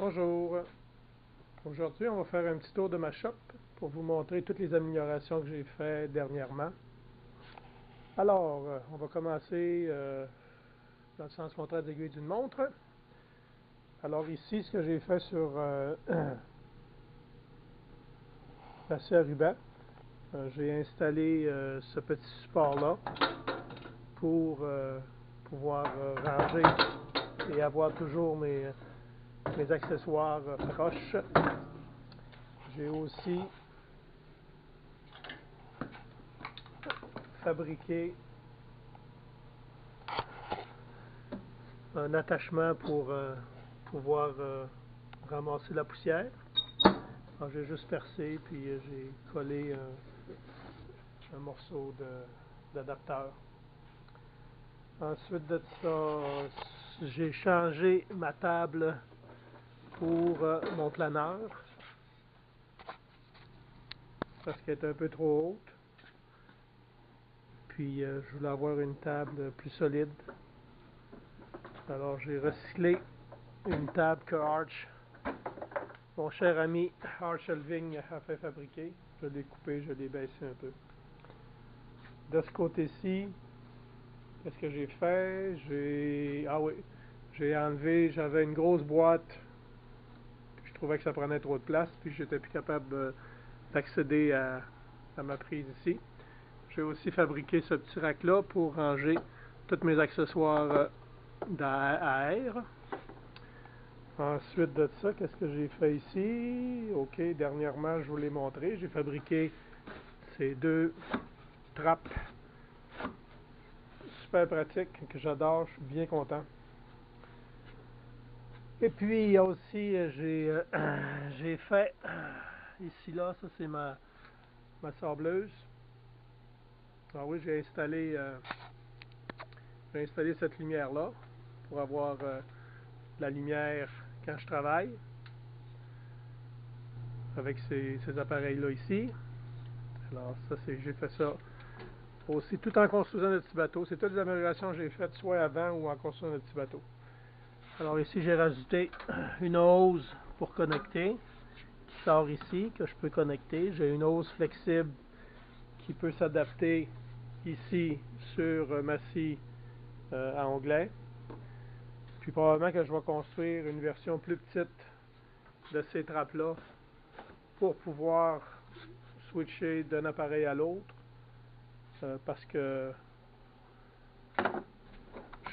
Bonjour, aujourd'hui on va faire un petit tour de ma shop pour vous montrer toutes les améliorations que j'ai faites dernièrement. Alors, on va commencer dans le sens contraire de l'aiguille d'une montre. Alors ici, ce que j'ai fait sur la scie à ruban, j'ai installé ce petit support-là pour pouvoir ranger et avoir toujours mes accessoires proches. J'ai aussi fabriqué un attachement pour pouvoir ramasser la poussière. Alors j'ai juste percé puis j'ai collé un morceau d'adapteur. Ensuite de ça, j'ai changé ma table pour mon planeur parce qu'elle est un peu trop haute. Puis je voulais avoir une table plus solide. Alors j'ai recyclé une table que Arch, mon cher ami Arch Shelving, a fait fabriquer. Je l'ai coupé, je l'ai baissé un peu. De ce côté-ci, qu'est-ce que j'ai fait? J'ai enlevé, j'avais une grosse boîte, puis je trouvais que ça prenait trop de place, puis j'étais plus capable d'accéder à ma prise ici. J'ai aussi fabriqué ce petit rack-là pour ranger tous mes accessoires à air. Ensuite de ça, qu'est-ce que j'ai fait ici? Ok, dernièrement, je vous l'ai montré. J'ai fabriqué ces deux trappes super pratiques que j'adore. Je suis bien content. Et puis, il y a aussi, j'ai fait ici, là, ça c'est ma sableuse. Alors oui, j'ai installé cette lumière-là pour avoir de la lumière quand je travaille avec ces appareils-là ici. Alors ça, j'ai fait ça aussi tout en construisant le petit bateau. C'est toutes les améliorations que j'ai faites soit avant ou en construisant le petit bateau. Alors ici, j'ai rajouté une hose pour connecter qui sort ici, que je peux connecter. J'ai une hose flexible qui peut s'adapter ici sur ma scie à onglet. Puis probablement que je vais construire une version plus petite de ces trappes-là pour pouvoir switcher d'un appareil à l'autre parce que je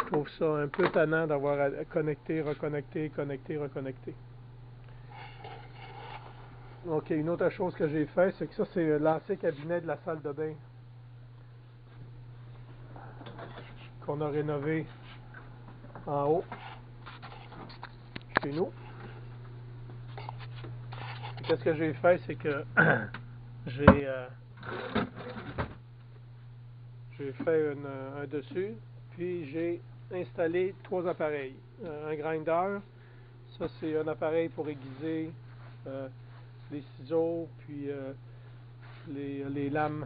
trouve ça un peu tannant d'avoir à connecter, reconnecter, connecter, reconnecter. Ok, une autre chose que j'ai fait, c'est que ça c'est l'ancien cabinet de la salle de bain qu'on a rénové en haut chez nous. Qu'est-ce que j'ai fait, c'est que j'ai fait un dessus, puis j'ai installé trois appareils. Un grinder, ça c'est un appareil pour aiguiser les ciseaux, puis les lames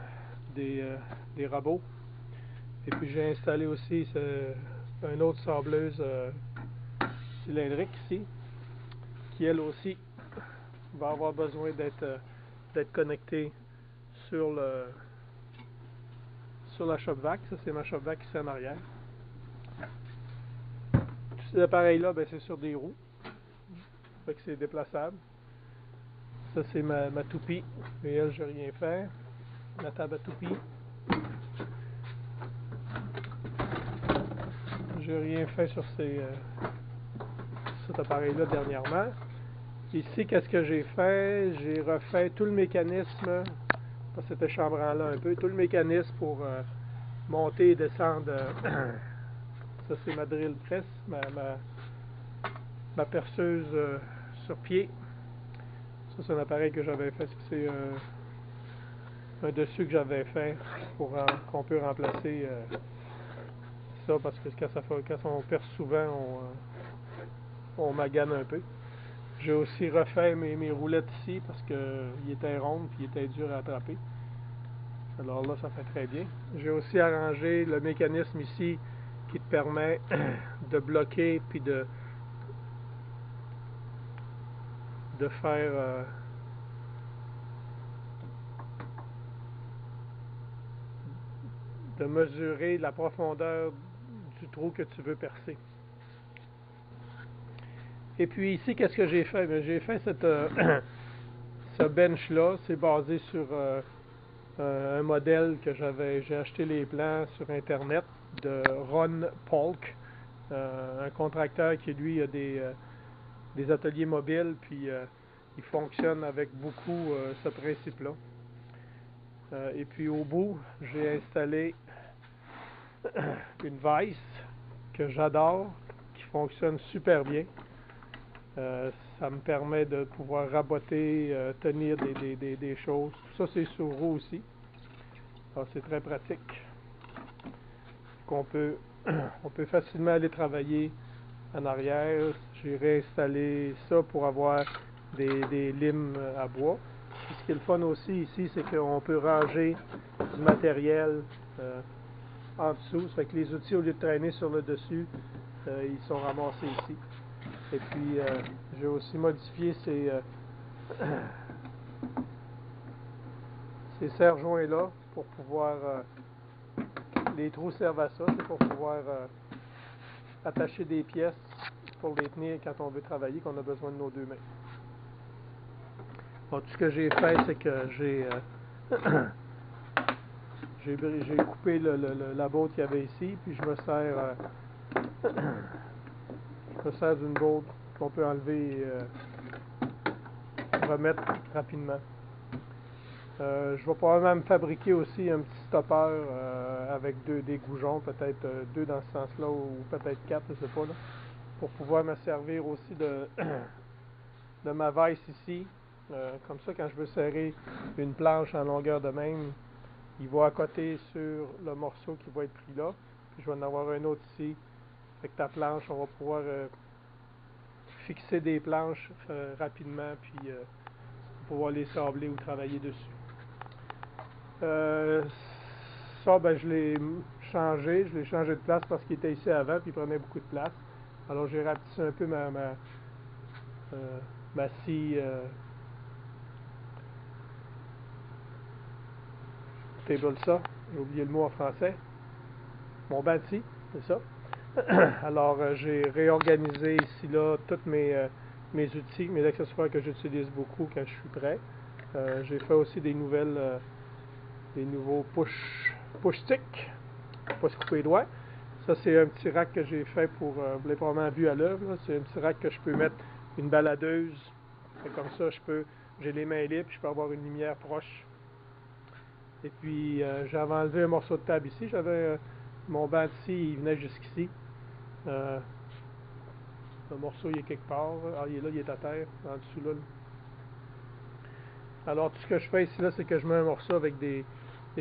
des robots. Et puis j'ai installé aussi une autre sableuse cylindrique ici, qui elle aussi va avoir besoin d'être connectée sur la shop vac. Ça c'est ma shop vac ici en arrière. Tous ces appareils-là, ben, c'est sur des roues. Fait que c'est déplaçable. Ça c'est ma toupie. Et elle, je n'ai rien fait. La table à toupie. J'ai rien fait sur cet appareil-là dernièrement. Ici, qu'est-ce que j'ai fait? J'ai refait tout le mécanisme, parce que c'était chambranlant un peu, tout le mécanisme pour monter et descendre. Ça, c'est ma drill press, ma perceuse sur pied. Ça, c'est un appareil que j'avais fait. C'est un dessus que j'avais fait pour qu'on peut remplacer ça, parce que quand on perce souvent, on magane un peu. J'ai aussi refait mes roulettes ici parce qu'ils étaient rondes et ils étaient durs à attraper. Alors là, ça fait très bien. J'ai aussi arrangé le mécanisme ici qui te permet de bloquer puis de de faire de mesurer la profondeur du trou que tu veux percer. Et puis ici, qu'est-ce que j'ai fait? Bien, j'ai fait cette ce bench-là, c'est basé sur un modèle que j'ai acheté les plans sur Internet de Ron Polk, un contracteur qui, lui, a des ateliers mobiles, puis il fonctionne avec beaucoup ce principe-là. Et puis au bout, j'ai installé une vise que j'adore, qui fonctionne super bien. Ça me permet de pouvoir raboter, tenir des choses. Tout ça, c'est sur roue aussi. Alors, c'est très pratique. On peut facilement aller travailler en arrière. J'ai réinstallé ça pour avoir des limes à bois. Puis, ce qui est le fun aussi ici, c'est qu'on peut ranger du matériel en dessous. Ça fait que les outils, au lieu de traîner sur le dessus, ils sont ramassés ici. Et puis, j'ai aussi modifié ces serre-joints-là pour pouvoir... les trous servent à ça, c'est pour pouvoir attacher des pièces pour les tenir quand on veut travailler, qu'on a besoin de nos deux mains. Bon, tout ce que j'ai fait, c'est que j'ai coupé la botte qu'il y avait ici, puis je me sers d'une botte qu'on peut enlever et remettre rapidement. Je vais probablement me fabriquer aussi un petit stopper avec des goujons, peut-être deux dans ce sens-là, ou peut-être quatre, je ne sais pas, là, pour pouvoir me servir aussi de ma vise ici. Comme ça, quand je veux serrer une planche en longueur de même, il va accoter sur le morceau qui va être pris là, puis je vais en avoir un autre ici. Fait que ta planche, on va pouvoir fixer des planches rapidement, puis pouvoir les sabler ou travailler dessus. Ça, ben, je l'ai changé de place parce qu'il était ici avant, puis il prenait beaucoup de place. Alors j'ai rapetissé un peu ma scie table saw, j'ai oublié le mot en français, mon banc de scie, c'est ça. Alors j'ai réorganisé ici là tous mes outils, mes accessoires que j'utilise beaucoup quand je suis prêt. J'ai fait aussi des nouveaux push sticks pour pas se couper les doigts. Ça, c'est un petit rack que j'ai fait pour, vous l'avez probablement vu à l'œuvre, c'est un petit rack que je peux mettre une baladeuse. Et comme ça, j'ai les mains libres, je peux avoir une lumière proche. Et puis, j'avais enlevé un morceau de table ici. J'avais mon banc de scie, il venait jusqu'ici. Le morceau, il est quelque part. Ah, il est là, il est à terre, en dessous là. Alors, tout ce que je fais ici, là, c'est que je mets un morceau avec des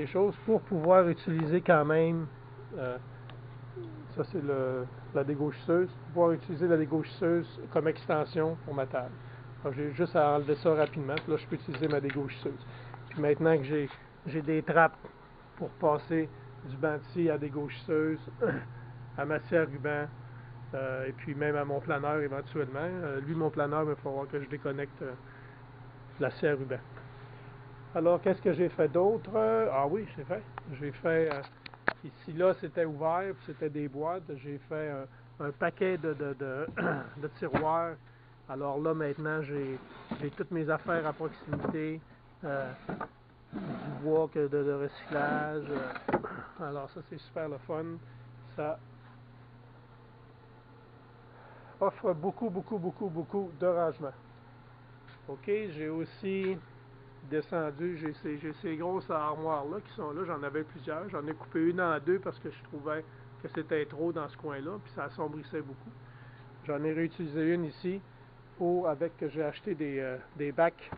choses pour pouvoir utiliser quand même, ça c'est la dégauchisseuse, pour pouvoir utiliser la dégauchisseuse comme extension pour ma table. Alors, j'ai juste à enlever ça rapidement, puis là je peux utiliser ma dégauchisseuse. Puis maintenant que j'ai des trappes pour passer du banc de scie à dégauchisseuse, à ma scie à ruban, et puis même à mon planeur éventuellement. Lui, mon planeur, il va falloir que je déconnecte la scie à ruban. Alors, qu'est-ce que j'ai fait d'autre? Ah oui, j'ai fait, ici, là, c'était ouvert, puis c'était des boîtes. J'ai fait un paquet de tiroirs. Alors là, maintenant, j'ai toutes mes affaires à proximité, du bois de recyclage. Alors ça, c'est super le fun. Ça offre beaucoup de rangement. OK, j'ai aussi descendu, j'ai ces grosses armoires-là qui sont là, j'en avais plusieurs. J'en ai coupé une en deux parce que je trouvais que c'était trop dans ce coin-là, puis ça assombrissait beaucoup. J'en ai réutilisé une ici, avec que j'ai acheté des bacs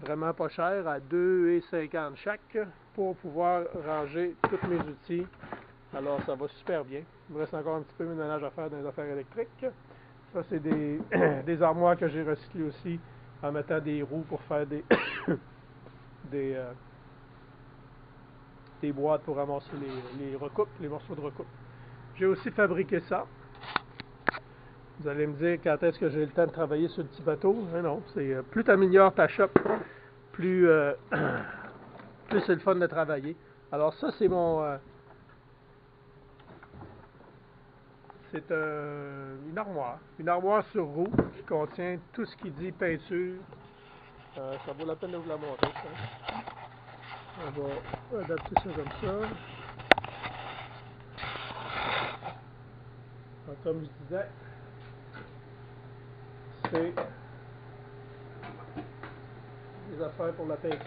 vraiment pas chers, à 2,50 chaque, pour pouvoir ranger tous mes outils. Alors ça va super bien. Il me reste encore un petit peu de ménage à faire dans les affaires électriques. Ça, c'est des armoires que j'ai recyclées aussi en mettant des roues pour faire des boîtes pour ramasser les recoupes, les morceaux de recoupe. J'ai aussi fabriqué ça. Vous allez me dire quand est-ce que j'ai le temps de travailler sur le petit bateau. Mais non, c'est plus tu améliores ta shop, plus, plus c'est le fun de travailler. Alors ça, c'est mon... c'est une armoire sur roue qui contient tout ce qui dit peinture. Ça vaut la peine de vous la montrer, ça. On va adapter ça comme ça. Alors, comme je disais, c'est des affaires pour la peinture.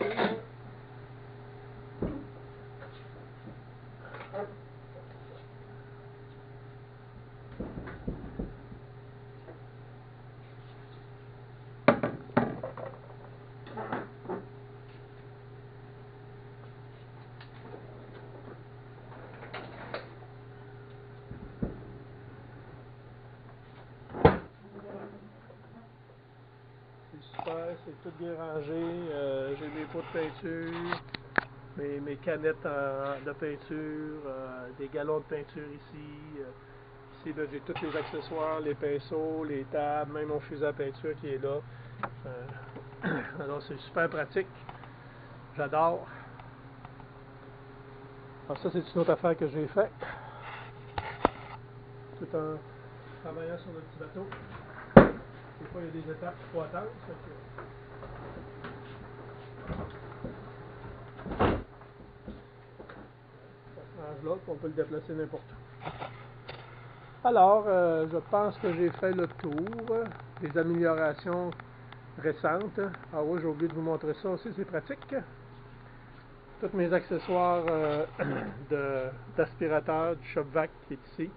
C'est super, c'est tout bien rangé. J'ai mes pots de peinture, mes canettes de peinture, des galons de peinture ici. Ici, j'ai tous les accessoires, les pinceaux, les tables, même mon fusil à peinture qui est là. Alors, c'est super pratique. J'adore. Alors ça, c'est une autre affaire que j'ai fait. Tout en travaillant sur le petit bateau. Des fois, il y a des étapes qu'il faut attendre. Ça se range là, puis on peut le déplacer n'importe où. Alors, je pense que j'ai fait le tour des améliorations récentes. Ah oui, j'ai oublié de vous montrer ça aussi, c'est pratique. Tous mes accessoires d'aspirateur du ShopVac qui est ici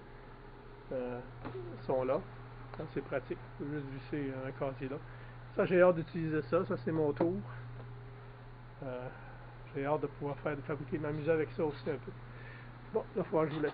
sont là. C'est pratique, je peux juste visser un casier là. Ça, j'ai hâte d'utiliser ça, c'est mon tour. J'ai hâte de pouvoir fabriquer, m'amuser avec ça aussi un peu. Bon, là, il faut que je vous laisse.